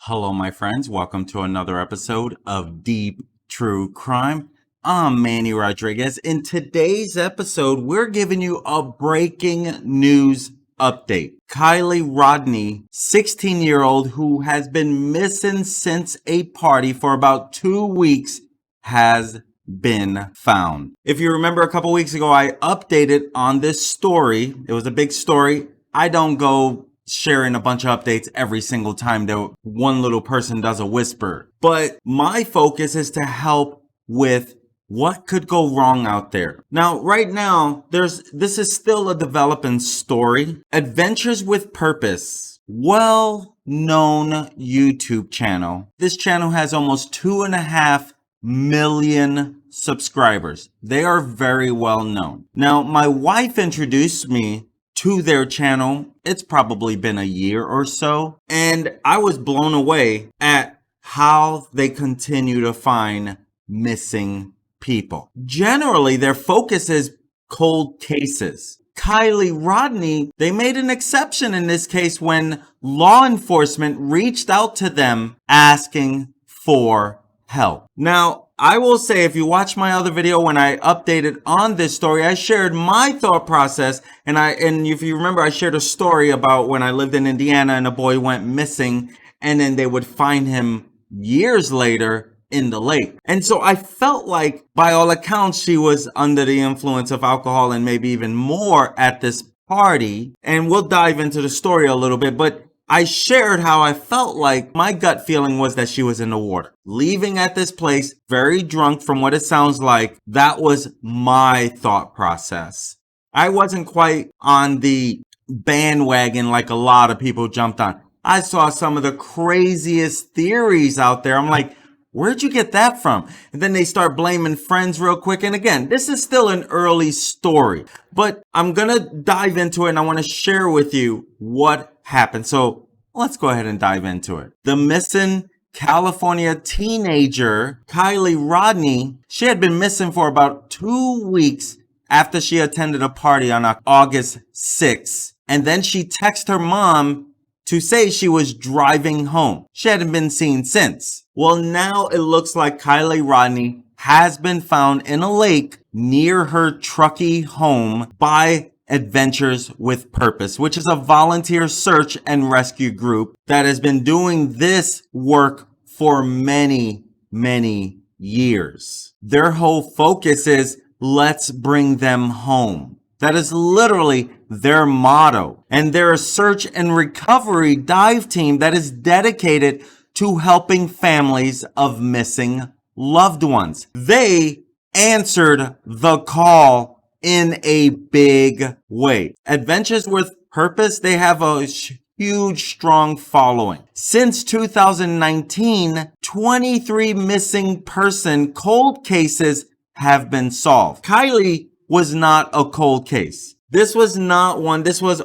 Hello, my friends. Welcome to another episode of Deep True Crime. I'm Manny Rodriguez. In today's episode, we're giving you a breaking news update. Kiely Rodni, 16-year-old who has been missing since a party for about 2 weeks, has been found. If you remember a couple weeks ago, I updated on this story. It was a big story. I don't go sharing a bunch of updates every single time that one little person does a whisper. But my focus is to help with what could go wrong out there. Now, right now, this is still a developing story. Adventures with Purpose, well-known YouTube channel. This channel has almost 2.5 million subscribers. They are very well known. Now, my wife introduced me to their channel. It's probably been a year or so, and I was blown away at how they continue to find missing people. Generally, their focus is cold cases. Kiely Rodni, they made an exception in this case when law enforcement reached out to them asking for help. Now, I will say, if you watch my other video when I updated on this story, I shared my thought process, and if you remember, I shared a story about when I lived in Indiana and a boy went missing, and then they would find him years later in the lake. And so I felt like, by all accounts, she was under the influence of alcohol and maybe even more at this party. And we'll dive into the story a little bit, but I shared how I felt like my gut feeling was that she was in the water. Leaving at this place, very drunk from what it sounds like, that was my thought process. I wasn't quite on the bandwagon like a lot of people jumped on. I saw some of the craziest theories out there. I'm like, where'd you get that from? And then they start blaming friends real quick. And again, this is still an early story, but I'm going to dive into it and I want to share with you what happened. So let's go ahead and dive into it. The missing California teenager, Kiely Rodni, she had been missing for about 2 weeks after she attended a party on August 6th. And then she texted her mom to say she was driving home. She hadn't been seen since. Well, now it looks like Kiely Rodni has been found in a lake near her Truckee home by Adventures with Purpose, which is a volunteer search and rescue group that has been doing this work for many, many years. Their whole focus is, let's bring them home. That is literally their motto. And they're a search and recovery dive team that is dedicated to helping families of missing loved ones. They answered the call in a big way. Adventures with Purpose, they have a huge, strong following. Since 2019, 23 missing person cold cases have been solved. Kiely was not a cold case. This was not one. This was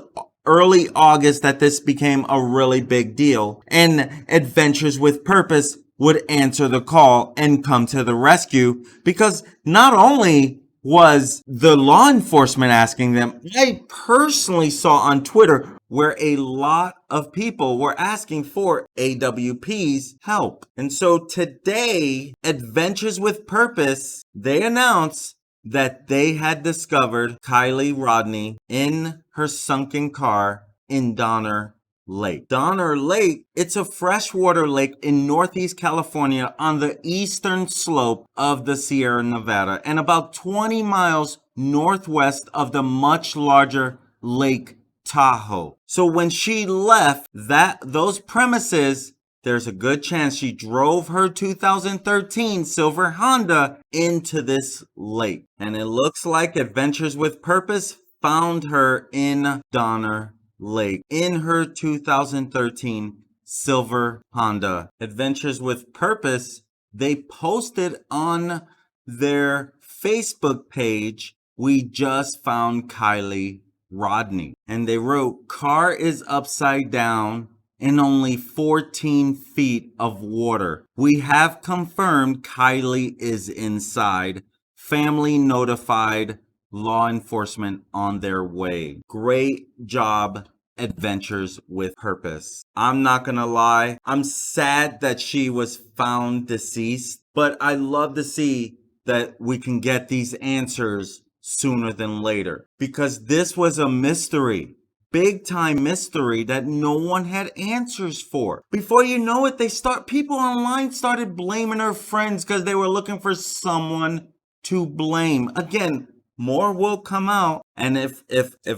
early August that this became a really big deal. And Adventures with Purpose would answer the call and come to the rescue, because not only was the law enforcement asking them, I personally saw on Twitter where a lot of people were asking for AWP's help. And so today, Adventures with Purpose, they announced that they had discovered Kiely Rodni in her sunken car in Donner Lake. Donner Lake, it's a freshwater lake in Northeast California on the eastern slope of the Sierra Nevada and about 20 miles northwest of the much larger Lake Tahoe. So when she left those premises, there's a good chance she drove her 2013 silver Honda into this lake. And it looks like Adventures with Purpose found her in Donner Lake in her 2013 silver Honda. Adventures with Purpose, they posted on their Facebook page, "We just found Kiely Rodni." And they wrote, "Car is upside down in only 14 feet of water. We have confirmed Kiely is inside. Family notified. Law enforcement on their way." Great job, Adventures with Purpose. I'm not gonna lie, I'm sad that she was found deceased, but I love to see that we can get these answers sooner than later, because this was a mystery. Big time mystery that no one had answers for. Before you know it, people online started blaming her friends because they were looking for someone to blame. Again, more will come out, and if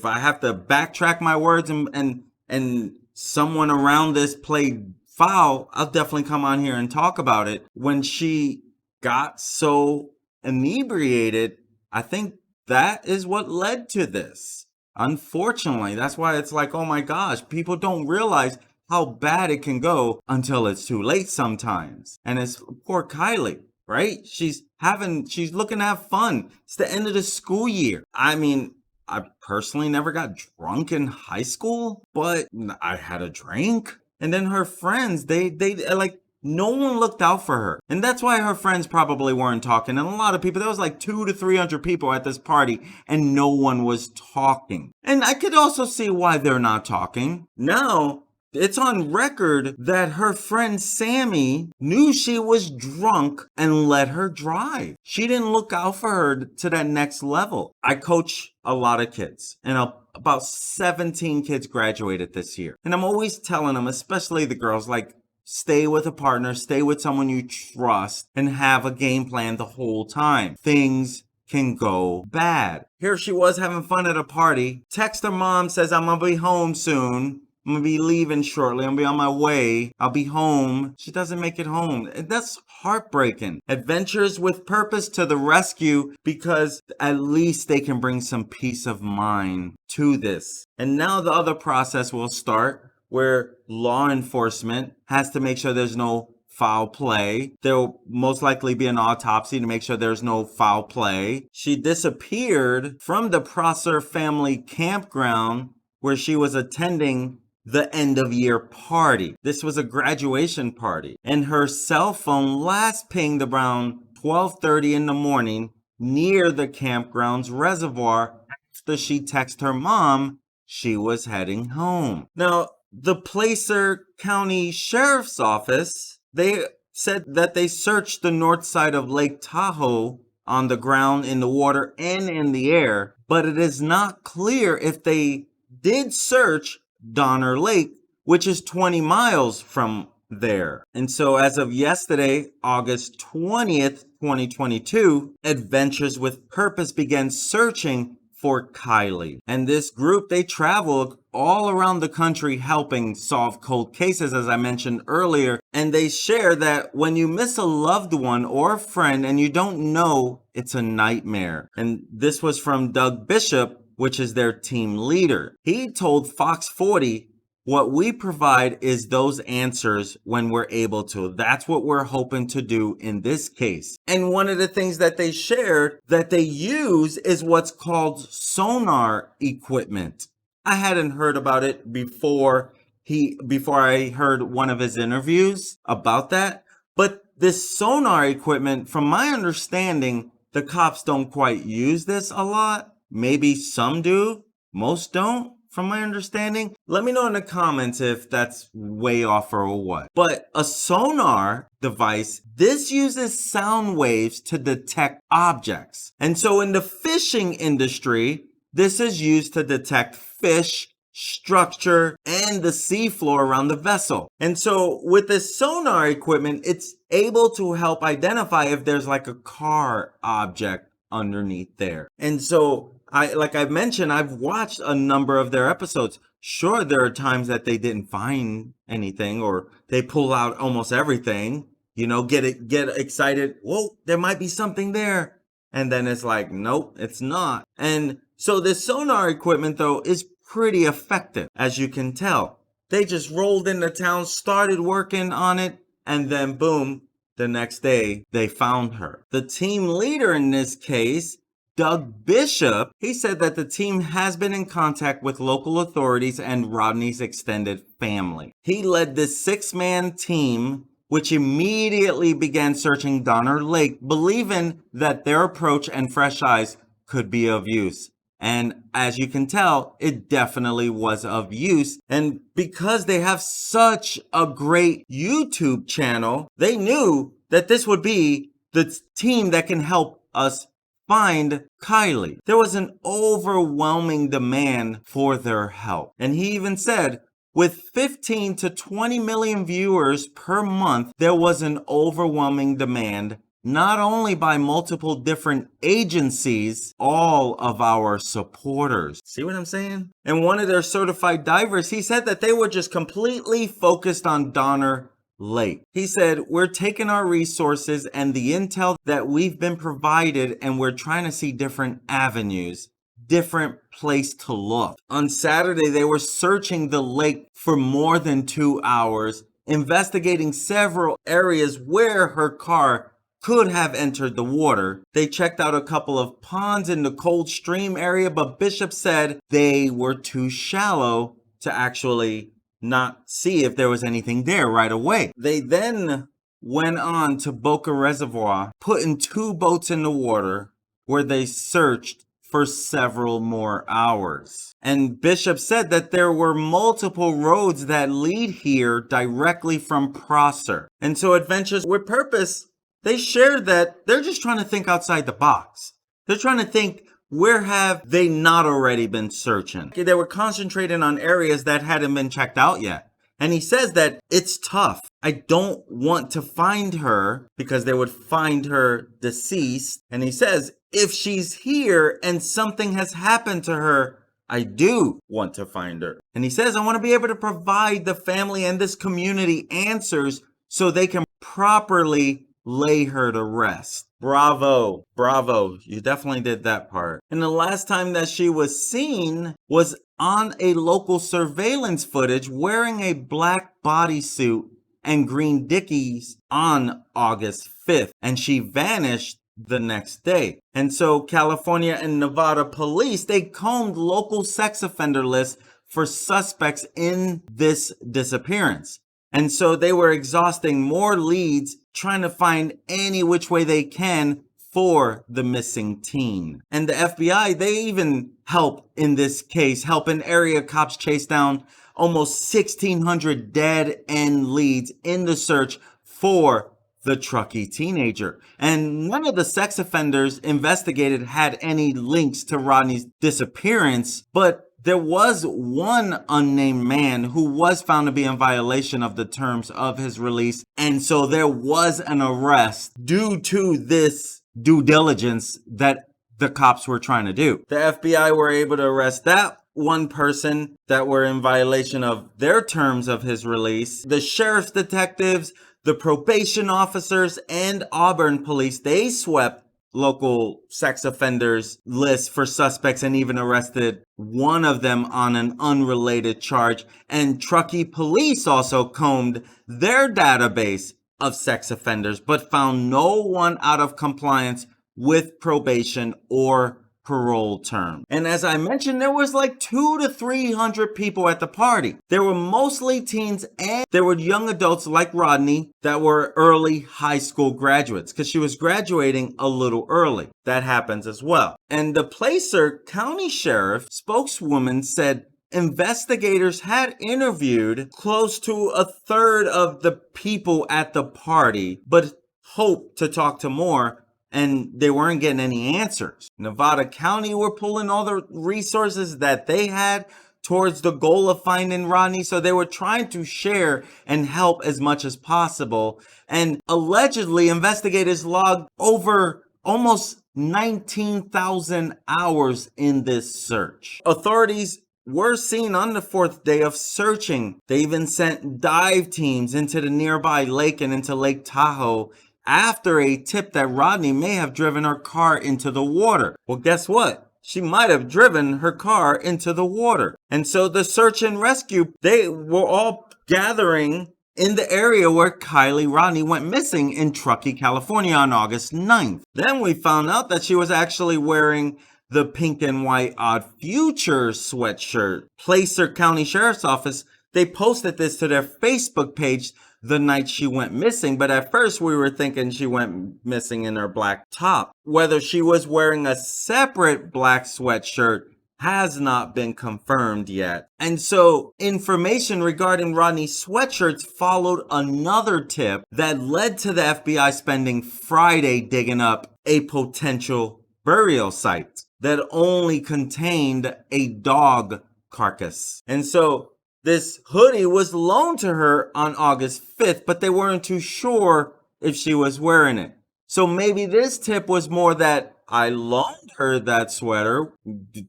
I have to backtrack my words and someone around this played foul, I'll definitely come on here and talk about it. When she got so inebriated, I think that is what led to this. Unfortunately, that's why it's like, oh my gosh, people don't realize how bad it can go until it's too late sometimes. And it's poor Kiely, right? She's looking to have fun. It's the end of the school year. I mean, I personally never got drunk in high school, but I had a drink. And then her friends, they like, no one looked out for her. And that's why her friends probably weren't talking. And a lot of people, there was like 200 to 300 people at this party, and no one was talking. And I could also see why they're not talking. Now, it's on record that her friend Sammy knew she was drunk and let her drive. She didn't look out for her to that next level. I coach a lot of kids, and about 17 kids graduated this year. And I'm always telling them, especially the girls, like, stay with a partner, stay with someone you trust, and have a game plan the whole time. Things can go bad. Here she was having fun at a party. Text her mom, says, I'm gonna be home soon. I'm gonna be leaving shortly. I'm gonna be on my way. I'll be home. She doesn't make it home. That's heartbreaking. Adventures with Purpose to the rescue, because at least they can bring some peace of mind to this. And now the other process will start, where law enforcement has to make sure there's no foul play. There will most likely be an autopsy to make sure there's no foul play. She disappeared from the Prosser family campground where she was attending the end of year party. This was a graduation party, and her cell phone last pinged around 12:30 in the morning near the campground's reservoir after she texted her mom she was heading home. Now, the Placer County Sheriff's Office, they said that they searched the north side of Lake Tahoe on the ground, in the water, and in the air, but it is not clear if they did search Donner Lake, which is 20 miles from there. And so as of yesterday, August 20th, 2022, Adventures with Purpose began searching for Kiely. And this group, they traveled all around the country helping solve cold cases, as I mentioned earlier. And they share that when you miss a loved one or a friend and you don't know, it's a nightmare. And this was from Doug Bishop, which is their team leader. He told Fox 40, what we provide is those answers when we're able to. That's what we're hoping to do in this case. And one of the things that they shared that they use is what's called sonar equipment. I hadn't heard about it before I heard one of his interviews about that. But this sonar equipment, from my understanding, the cops don't quite use this a lot. Maybe some do, most don't, from my understanding. Let me know in the comments if that's way off or what. But a sonar device, this uses sound waves to detect objects. And so in the fishing industry, this is used to detect fish, structure, and the seafloor around the vessel. And so with this sonar equipment, it's able to help identify if there's like a car object underneath there. And so like I've mentioned, I've watched a number of their episodes. Sure, there are times that they didn't find anything, or they pull out almost everything, get excited. Whoa, there might be something there. And then it's like, nope, it's not. And so this sonar equipment, though, is pretty effective, as you can tell. They just rolled into town, started working on it, and then boom, the next day they found her. The team leader in this case, Doug Bishop, he said that the team has been in contact with local authorities and Rodni's extended family. He led this 6-man team, which immediately began searching Donner Lake, believing that their approach and fresh eyes could be of use. And as you can tell, it definitely was of use. And because they have such a great YouTube channel, they knew that this would be the team that can help us find Kiely. There was an overwhelming demand for their help. And he even said, with 15 to 20 million viewers per month, there was an overwhelming demand, not only by multiple different agencies, all of our supporters. See what I'm saying? And one of their certified divers, he said that they were just completely focused on Donner Lake. He said, we're taking our resources and the intel that we've been provided, and we're trying to see different avenues, different place to look. On Saturday, they were searching the lake for more than 2 hours, investigating several areas where her car could have entered the water. They checked out a couple of ponds in the cold stream area, but Bishop said they were too shallow to actually not see if there was anything there right away. They then went on to Boca Reservoir, putting 2 boats in the water where they searched for several more hours. And Bishop said that there were multiple roads that lead here directly from Prosser. And so Adventures with Purpose, they shared that they're just trying to think outside the box. They're trying to think, where have they not already been searching? They were concentrating on areas that hadn't been checked out yet. And he says that it's tough. I don't want to find her because they would find her deceased. And he says, if she's here and something has happened to her, I do want to find her. And he says, I want to be able to provide the family and this community answers so they can properly lay her to rest. Bravo. Bravo. You definitely did that part. And the last time that she was seen was on a local surveillance footage wearing a black bodysuit and green Dickies on August 5th. And she vanished the next day. And so California and Nevada police, they combed local sex offender lists for suspects in this disappearance. And so they were exhausting more leads, trying to find any which way they can for the missing teen. And the FBI, they even help in this case, helping area cops chase down almost 1,600 dead end leads in the search for the Truckee teenager. And none of the sex offenders investigated had any links to Rodni's disappearance, but there was one unnamed man who was found to be in violation of the terms of his release. And so there was an arrest due to this due diligence that the cops were trying to do. The FBI were able to arrest that one person that were in violation of their terms of his release. The sheriff's detectives, the probation officers, and Auburn police, they swept local sex offenders list for suspects and even arrested one of them on an unrelated charge. And Truckee police also combed their database of sex offenders, but found no one out of compliance with probation or parole term. And as I mentioned, there was like 200 to 300 people at the party. There were mostly teens, and there were young adults like Rodni that were early high school graduates, because she was graduating a little early. That happens as well. And the Prosser County Sheriff spokeswoman said investigators had interviewed close to a third of the people at the party, but hoped to talk to more, and they weren't getting any answers. Nevada County were pulling all the resources that they had towards the goal of finding Rodni, so they were trying to share and help as much as possible. And allegedly, investigators logged over almost 19,000 hours in this search. Authorities were seen on the 4th day of searching. They even sent dive teams into the nearby lake and into Lake Tahoe after a tip that Rodni may have driven her car into the water. Well, guess what? She might have driven her car into the water. And so the search and rescue, they were all gathering in the area where Kiely Rodni went missing in Truckee, California on August 9th. Then we found out that she was actually wearing the pink and white Odd Future sweatshirt. Prosser County Sheriff's Office, they posted this to their Facebook page the night she went missing, but at first we were thinking she went missing in her black top. Whether she was wearing a separate black sweatshirt has not been confirmed yet. And so information regarding Rodney's sweatshirts followed another tip that led to the FBI spending Friday digging up a potential burial site that only contained a dog carcass. And so this hoodie was loaned to her on August 5th, but they weren't too sure if she was wearing it. So maybe this tip was more that I loaned her that sweater.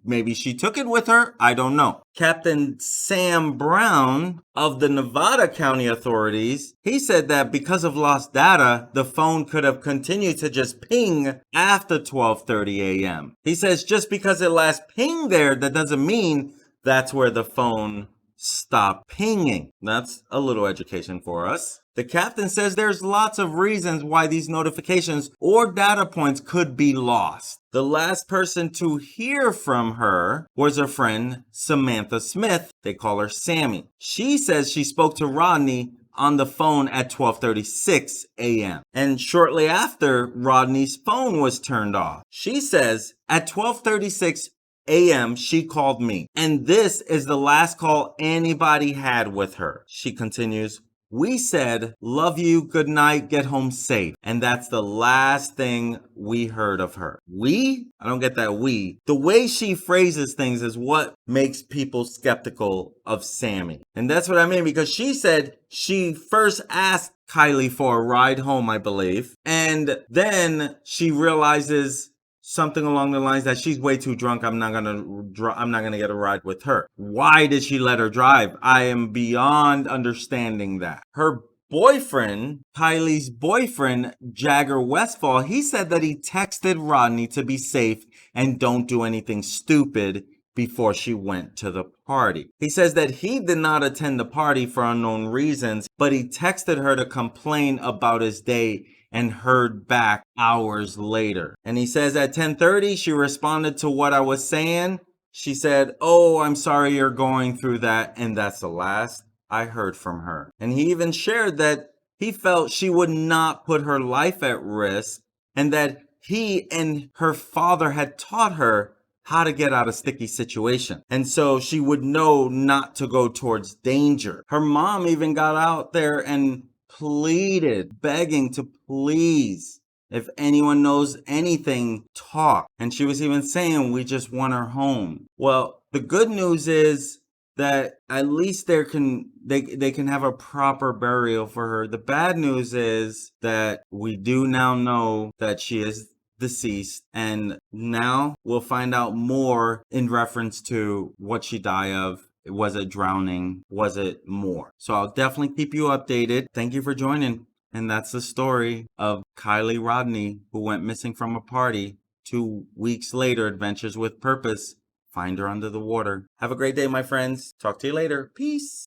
Maybe she took it with her. I don't know. Captain Sam Brown of the Nevada County authorities, he said that because of lost data, the phone could have continued to just ping after 12:30 a.m. He says just because it last pinged there, that doesn't mean that's where the phone stopped pinging. That's a little education for us. The captain says there's lots of reasons why these notifications or data points could be lost. The last person to hear from her was her friend Samantha Smith. They call her Sammy. She says she spoke to Rodney on the phone at 12:36 a.m. And shortly after, Rodney's phone was turned off. She says at 12:36 a.m. she called me, and this is the last call anybody had with her. She continues, we said, love you, good night, get home safe. And that's the last thing we heard of her. We? I don't get that we. The way she phrases things is what makes people skeptical of Sammy. And that's what I mean, because she said she first asked Kiely for a ride home, I believe. And then she realizes something along the lines that she's way too drunk. I'm not gonna get a ride with her. Why did she let her drive? I am beyond understanding that. Her boyfriend, Kiely's boyfriend, Jagger Westfall, he said that he texted Rodney to be safe and don't do anything stupid before she went to the party. He says that he did not attend the party for unknown reasons, but he texted her to complain about his day and heard back hours later. And he says at 10:30, she responded to what I was saying. She said, oh, I'm sorry you're going through that. And that's the last I heard from her. And he even shared that he felt she would not put her life at risk and that he and her father had taught her how to get out of sticky situation. And so she would know not to go towards danger. Her mom even got out there and pleaded, begging to please, if anyone knows anything, talk. And she was even saying, we just want her home. Well, the good news is that at least they can have a proper burial for her. The bad news is that we do now know that she is deceased, and now we'll find out more in reference to what she died of. Was it drowning? Was it more? So I'll definitely keep you updated. Thank you for joining. And that's the story of Kiely Rodni, who went missing from a party. 2 weeks later, Adventures with Purpose find her under the water. Have a great day, my friends. Talk to you later. Peace.